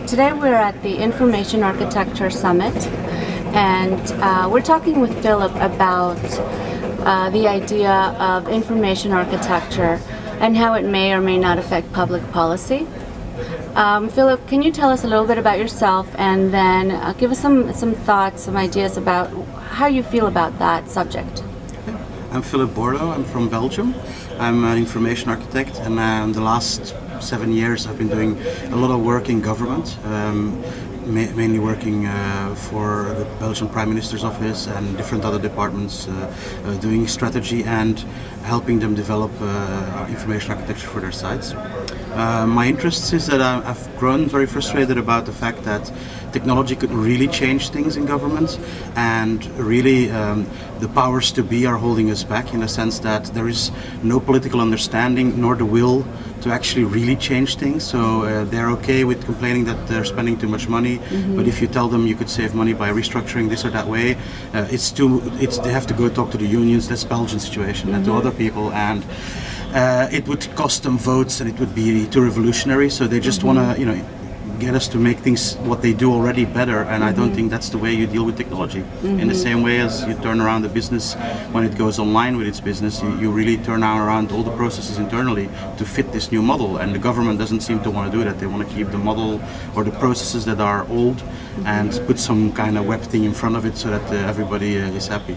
Today we're at the Information Architecture Summit, and we're talking with Filip about the idea of information architecture and how it may or may not affect public policy. Filip, can you tell us a little bit about yourself and then give us some thoughts, some ideas about how you feel about that subject? I'm Filip Borloo, I'm from Belgium. I'm an information architect, and the last 7 years I've been doing a lot of work in government, mainly working for the Belgian Prime Minister's office and different other departments, doing strategy and helping them develop information architecture for their sites. My interest is that I've grown very frustrated about the fact that technology could really change things in government, and really the powers to be are holding us back, in the sense that there is no political understanding nor the will to actually really change things. So they're okay with complaining that they're spending too much money, but if you tell them you could save money by restructuring this or that way, they have to go talk to the unions. That's Belgian situation, and to other people, and it would cost them votes, and it would be too revolutionary. So they just want to, get us to make things what they do already better, and I don't think that's the way you deal with technology. In the same way as you turn around the business when it goes online with its business, you really turn around all the processes internally to fit this new model, and the government doesn't seem to want to do that. They want to keep the model or the processes that are old and put some kind of web thing in front of it so that everybody is happy.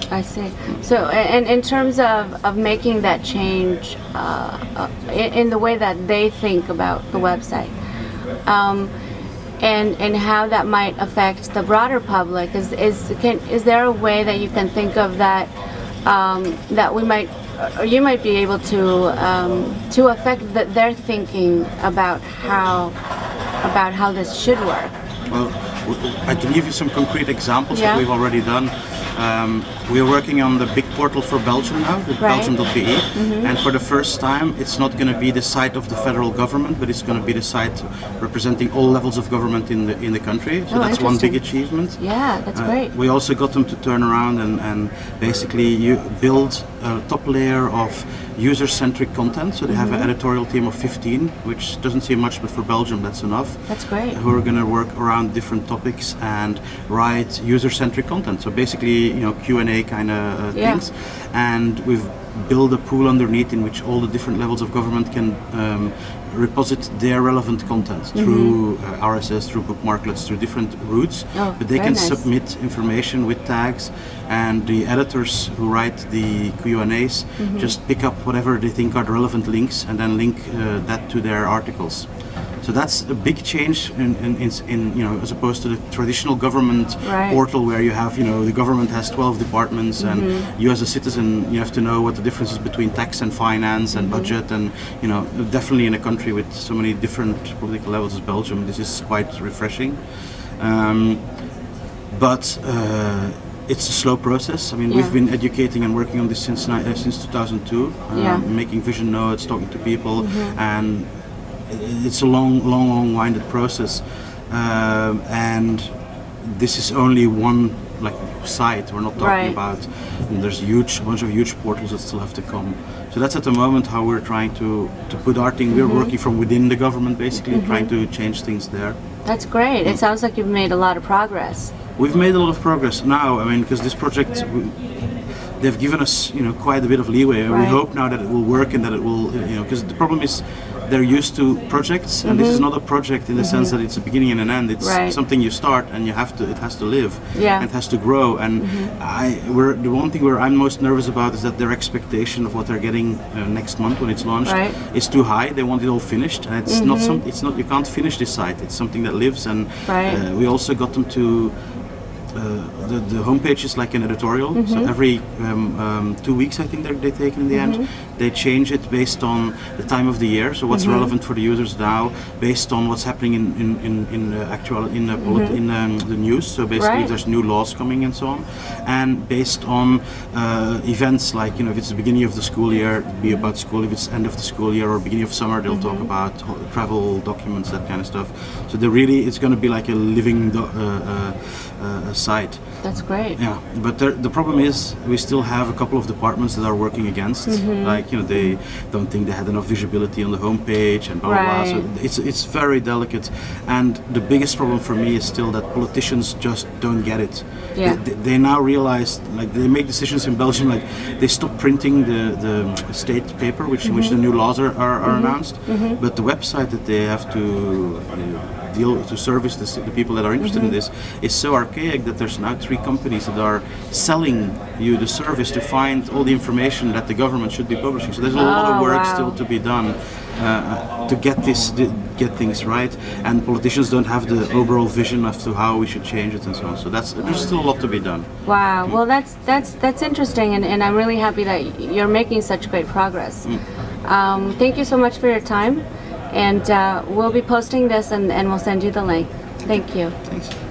I see. So, and in terms of making that change in the way that they think about the website, and how that might affect the broader public, is there a way that you can think of that that we might, or you might be able to affect their thinking about how this should work? Well, I can give you some concrete examples that we've already done. We are working on the big portal for Belgium now, with Belgium.be, and for the first time it's not going to be the site of the federal government, but it's going to be the site representing all levels of government in the country. So that's one big achievement. Yeah, that's great. We also got them to turn around and basically you build a top layer of user-centric content. So they have an editorial team of 15, which doesn't seem much, but for Belgium that's enough. That's great. Who are going to work around different topics and write user-centric content. So basically, Q&A kind of things. And we've built a pool underneath in which all the different levels of government can reposit their relevant content through RSS, through bookmarklets, through different routes. But they can submit information with tags, and the editors who write the Q&As just pick up whatever they think are the relevant links and then link that to their articles. So that's a big change in as opposed to the traditional government portal, where you have, the government has 12 departments, and you as a citizen, you have to know what the difference is between tax and finance and budget, and definitely in a country with so many different political levels as Belgium, this is quite refreshing. But it's a slow process. I mean, we've been educating and working on this since 2002, making vision notes, talking to people, and it's a long winded process, and this is only one site. We're not talking about, there's a bunch of huge portals that still have to come. So that's at the moment how we're trying to put our thing. We're working from within the government, basically trying to change things there. That's great. It sounds like you've made a lot of progress. We've made a lot of progress now. I mean, because this project, they've given us quite a bit of leeway, and we hope now that it will work, and that it will, because the problem is they're used to projects, and this is not a project in the sense that it's a beginning and an end. It's something you start, and it has to live, and it has to grow. And the one thing where I'm most nervous about is that their expectation of what they're getting next month when it's launched is too high. They want it all finished, and it's not. You can't finish this site. It's something that lives, and we also got them to. The homepage is like an editorial, so every 2 weeks I think they take it in the end. They change it based on the time of the year, so what's relevant for the users now, based on what's happening in the news. So basically, if there's new laws coming and so on, and based on events like if it's the beginning of the school year, it'll be about school. If it's end of the school year or beginning of summer, they'll talk about travel documents, that kind of stuff. So it's going to be like a living site site. That's great. Yeah, but the problem is we still have a couple of departments that are working against. Like, you know, they don't think they had enough visibility on the homepage and blah blah blah. So it's very delicate, and the biggest problem for me is still that politicians just don't get it. Yeah. They now realize, like, they make decisions in Belgium, like they stop printing the state paper, which the new laws are announced, but the website that they have to deal to service the people that are interested in this is so archaic that there's now 3 companies that are selling you the service to find all the information that the government should be publishing. So there's a lot of work still to be done to get things right, and politicians don't have the overall vision as to how we should change it and so on. So there's still a lot to be done. Wow. Well, that's interesting, and I'm really happy that you're making such great progress. Thank you so much for your time, and we'll be posting this, and we'll send you the link. Thank you. Thanks.